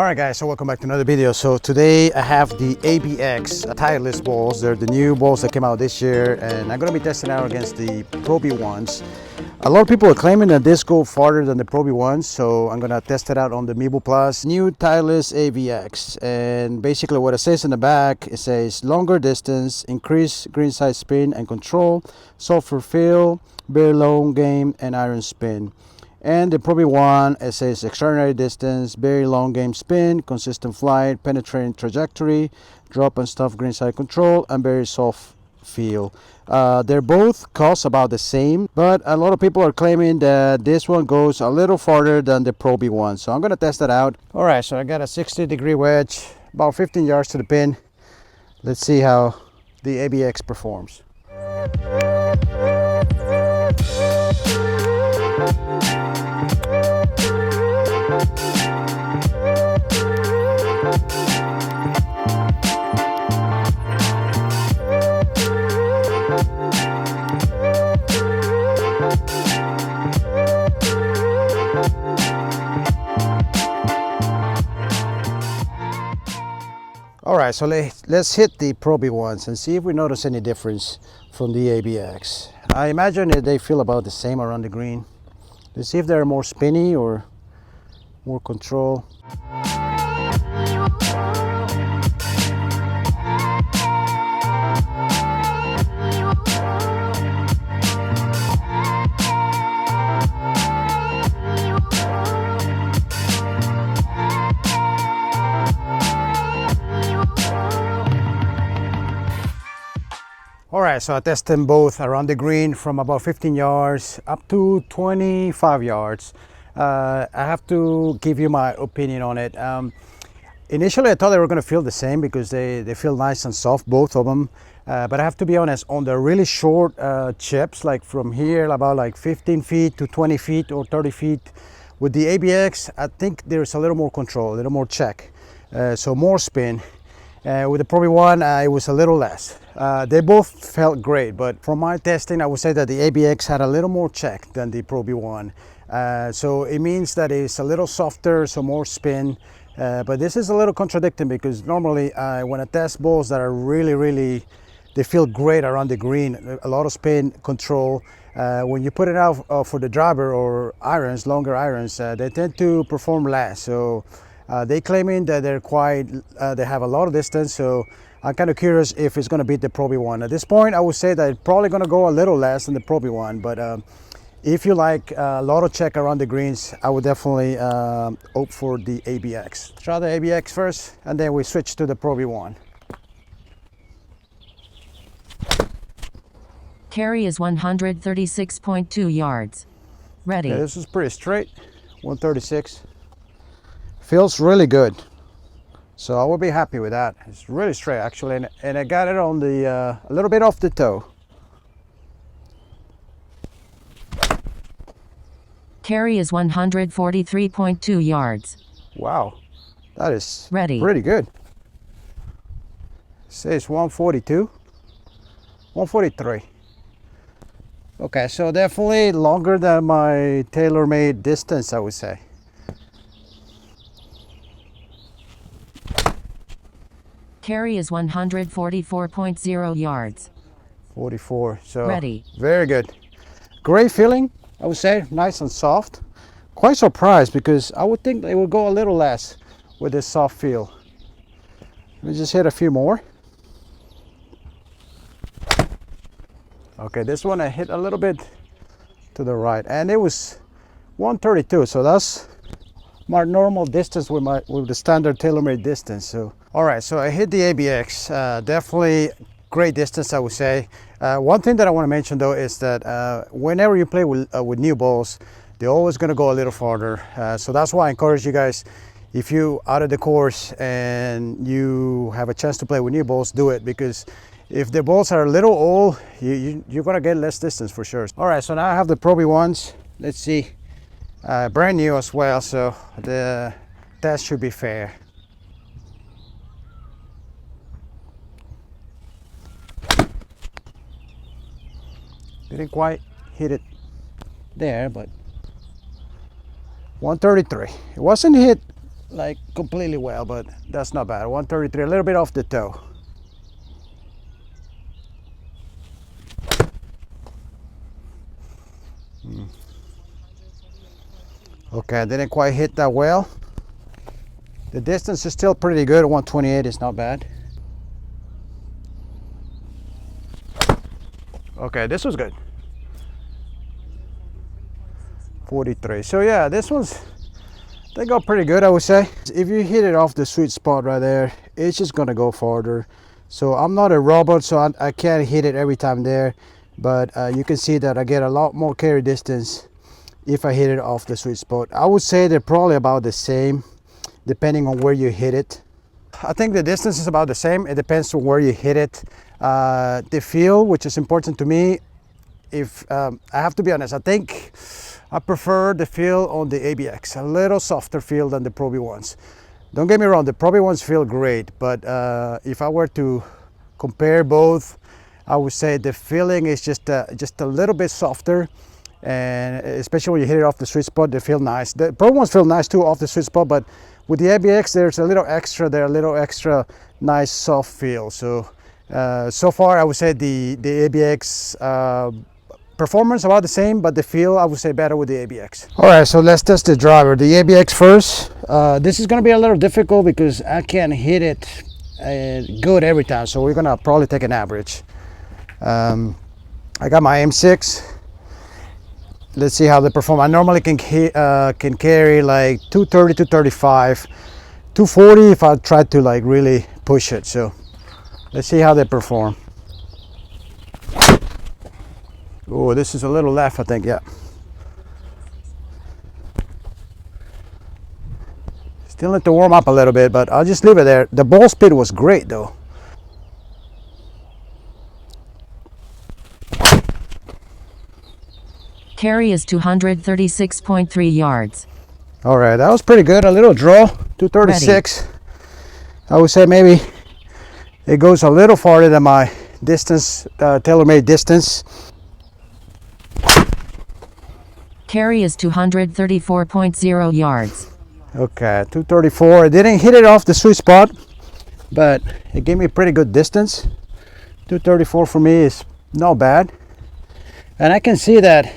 Alright guys, so welcome back to another video. So today I have the AVX Titleist balls. They're the new balls that came out this year, and I'm going to be testing out against the Pro B ones. A lot of people are claiming that this go farther than the Pro B ones, so I'm going to test it out on the Mevo Plus new Titleist AVX. And basically what it says in the back, it says longer distance, increase green side spin and control, softer feel, very long game and iron spin. And the Pro B1, it says extraordinary distance, very long game spin, consistent flight, penetrating trajectory, drop and stuff green side control, and very soft feel. They're both cost about the same, but a lot of people are claiming that this one goes a little farther than the Pro B1. So I'm going to test that out. All right, so I got a 60-degree wedge, about 15 yards to the pin. Let's see how the AVX performs. Alright, so let's hit the Pro B ones and see if we notice any difference from the AVX. I imagine that they feel about the same around the green. Let's see if they're more spinny or more control. Alright, so I test them both around the green from about 15 yards up to 25 yards. I have to give you my opinion on it. Initially I thought they were going to feel the same because they feel nice and soft, both of them. But I have to be honest, on the really short chips, like from here about like 15 feet to 20 feet or 30 feet, with the AVX, I think there's a little more control, a little more check. So more spin. With the Pro B1, it was a little less. They both felt great, but from my testing, I would say that the AVX had a little more check than the Pro B1. So it means that it's a little softer, so more spin. But this is a little contradicting because normally when I test balls that are really, they feel great around the green, a lot of spin control. When you put it out for the driver or irons, longer irons, they tend to perform less. So they claiming that they're they have a lot of distance, so I'm kind of curious if it's going to beat the Pro B1. At this point, I would say that it's probably going to go a little less than the Pro B1, but if you like a lot of check around the greens, I would definitely opt for the AVX. Try the AVX first, and then we switch to the Pro B1. Carry is 136.2 yards. Ready. Yeah, this is pretty straight, 136. Feels really good, so I will be happy with that. It's really straight actually, and I got it on the a little bit off the toe. Carry is 143.2 yards. Wow, that is Ready. Pretty good. It says 142, 143. Okay, so definitely longer than my tailor-made distance, I would say. Carry is 144.0 yards. 44, so Ready. Very good. Great feeling, I would say, nice and soft. Quite surprised because I would think they would go a little less with this soft feel. Let me just hit a few more. Okay, this one I hit a little bit to the right, and it was 132, so that's my normal distance with the standard tailor-made distance. So all right, so I hit the AVX, definitely great distance, I would say. One thing that I want to mention though is that whenever you play with new balls, they're always going to go a little farther. So that's why I encourage you guys, if you out of the course and you have a chance to play with new balls, do it, because if the balls are a little old, you're going to get less distance for sure. All right, so now I have the Pro B1s. Let's see. Brand new as well, so the test should be fair. Didn't quite hit it there, but 133. It wasn't hit like completely well, but that's not bad. 133, a little bit off the toe. Okay, I didn't quite hit that well. The distance is still pretty good. 128 is not bad. Okay, this was good. 43. So yeah, this one's, they got pretty good, I would say. If you hit it off the sweet spot right there, it's just gonna go farther. So I'm not a robot, so I can't hit it every time there, but you can see that I get a lot more carry distance if I hit it off the sweet spot. I would say they're probably about the same depending on where you hit it. I think the distance is about the same. It depends on where you hit it. The feel, which is important to me, if I have to be honest, I think I prefer the feel on the AVX, a little softer feel than the Pro V1s. Don't get me wrong, the Pro V1s feel great, but if I were to compare both, I would say the feeling is just a little bit softer, and especially when you hit it off the sweet spot, they feel nice. The Pro ones feel nice too off the sweet spot, but with the AVX, there's a little extra nice soft feel. So so far, I would say the AVX performance about the same, but the feel I would say better with the AVX. All right, so let's test the driver. The AVX first. This is going to be a little difficult because I can't hit it good every time. So we're going to probably take an average. I got my M6. Let's see how they perform. I normally can carry like 230, 235, 240 if I try to like really push it. So let's see how they perform. Oh, this is a little left, I think. Yeah. Still need to warm up a little bit, but I'll just leave it there. The ball speed was great though. Carry is 236.3 yards. All right, that was pretty good. A little draw, 236. Ready. I would say maybe it goes a little farther than my distance, tailor-made distance. Carry is 234.0 yards. Okay, 234. I didn't hit it off the sweet spot, but it gave me pretty good distance. 234 for me is not bad. And I can see that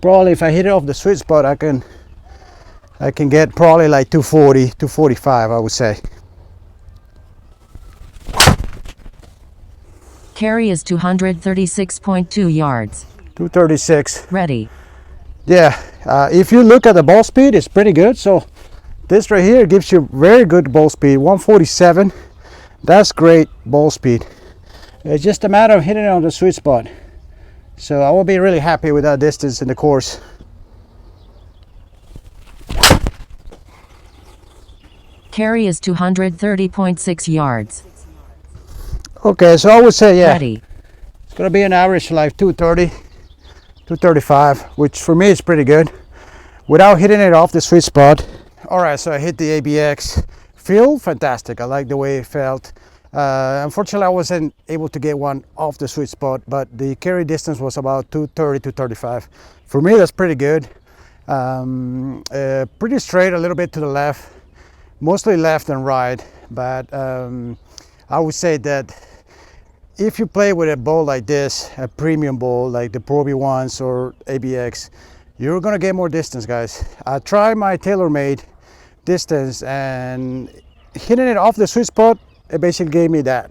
probably if I hit it off the sweet spot, I can get probably like 240, 245, I would say. Carry is 236.2 yards. 236. Ready. Yeah, if you look at the ball speed, it's pretty good. So this right here gives you very good ball speed, 147. That's great ball speed. It's just a matter of hitting it on the sweet spot. So I will be really happy with that distance in the course. Carry is 230.6 yards. Okay, so I would say, yeah, Ready. It's going to be an average like 230, 235, which for me is pretty good without hitting it off the sweet spot. All right, so I hit the AVX. Feel fantastic. I like the way it felt. Unfortunately, I wasn't able to get one off the sweet spot, but the carry distance was about 230, 235. For me, that's pretty good. Pretty straight, a little bit to the left, mostly left and right, but I would say that if you play with a ball like this, a premium ball like the Pro V1s or AVX, you're gonna get more distance, guys. I tried my TaylorMade distance and hitting it off the sweet spot, it basically gave me that.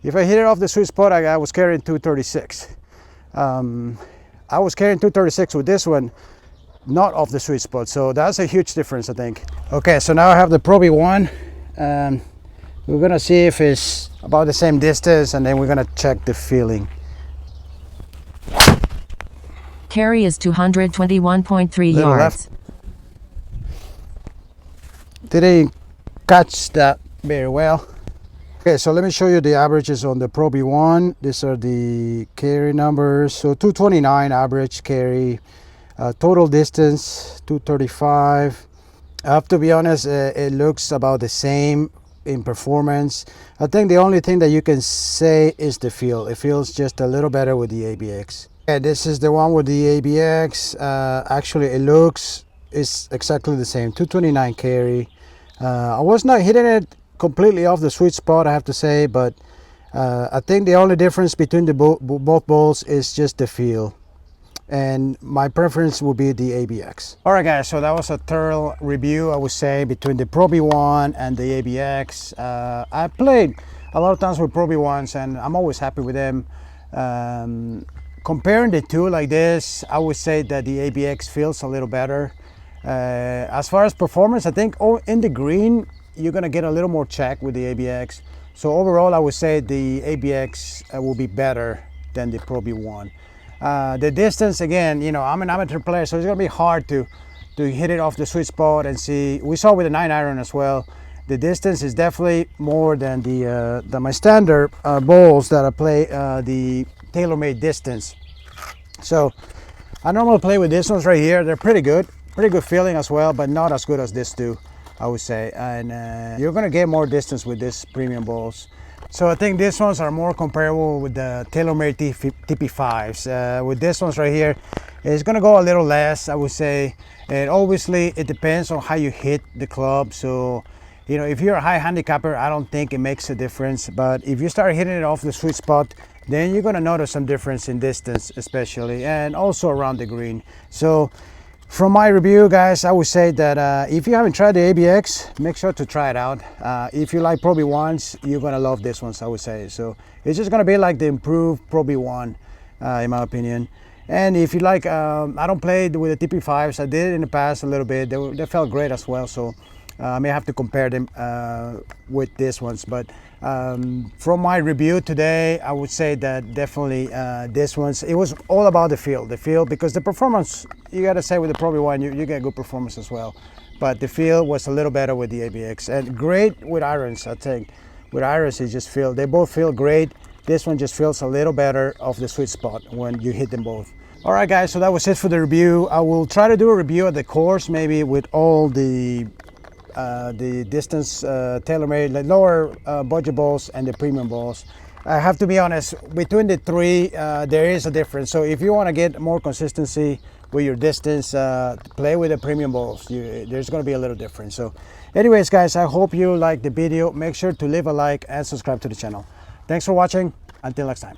If I hit it off the sweet spot, I was carrying 236. I was carrying 236 with this one, not off the sweet spot. So that's a huge difference, I think. Okay, so now I have the Pro V1. We're gonna see if it's about the same distance, and then we're gonna check the feeling. Carry is 221.3 yards. Left. Didn't catch that very well. Okay, so let me show you the averages on the Pro V1. These are the carry numbers. So 229 average carry, total distance 235. I have to be honest, it looks about the same in performance. I think the only thing that you can say is the feel. It feels just a little better with the AVX. Okay, this is the one with the AVX. Actually, it's exactly the same. 229 carry. I was not hitting it completely off the sweet spot, I have to say, but I think the only difference between the both balls is just the feel, and my preference would be the AVX. All right guys, so that was a thorough review, I would say, between the Pro V1 and the AVX. I played a lot of times with Pro V1s and I'm always happy with them. Comparing the two like this, I would say that the AVX feels a little better. As far as performance, I think in the green you're gonna get a little more check with the AVX. So overall, I would say the AVX will be better than the Pro V1. The distance, again, you know, I'm an amateur player, so it's gonna be hard to hit it off the sweet spot and see. We saw with the 9-iron as well. The distance is definitely more than my standard balls that I play the TaylorMade distance. So I normally play with these ones right here. They're pretty good feeling as well, but not as good as this two, I would say. And you're gonna get more distance with these premium balls. So I think these ones are more comparable with the TaylorMade TP5s. With this ones right here, it's gonna go a little less, I would say. And obviously it depends on how you hit the club. So, you know, if you're a high handicapper, I don't think it makes a difference. But if you start hitting it off the sweet spot, then you're gonna notice some difference in distance, especially, and also around the green. So from my review, guys, I would say that if you haven't tried the AVX, make sure to try it out. If you like Pro V1s, you're gonna love this ones, I would say. So it's just gonna be like the improved Pro V1, in my opinion. And if you like, I don't play with the TP5s. I did it in the past a little bit. They felt great as well. So I may have to compare them with these ones. But from my review today, I would say that definitely this one's, it was all about the feel, because the performance, you gotta say with the Pro V1, you get good performance as well. But the feel was a little better with the AVX, and great with irons, I think. With irons, they both feel great. This one just feels a little better off the sweet spot when you hit them both. All right guys, so that was it for the review. I will try to do a review of the course, maybe with all the distance TaylorMade, like lower budget balls and the premium balls. I have to be honest, between the three, there is a difference. So if you want to get more consistency with your distance, play with the premium balls. There's going to be a little difference. So anyways, guys, I hope you liked the video. Make sure to leave a like and subscribe to the channel. Thanks for watching. Until next time.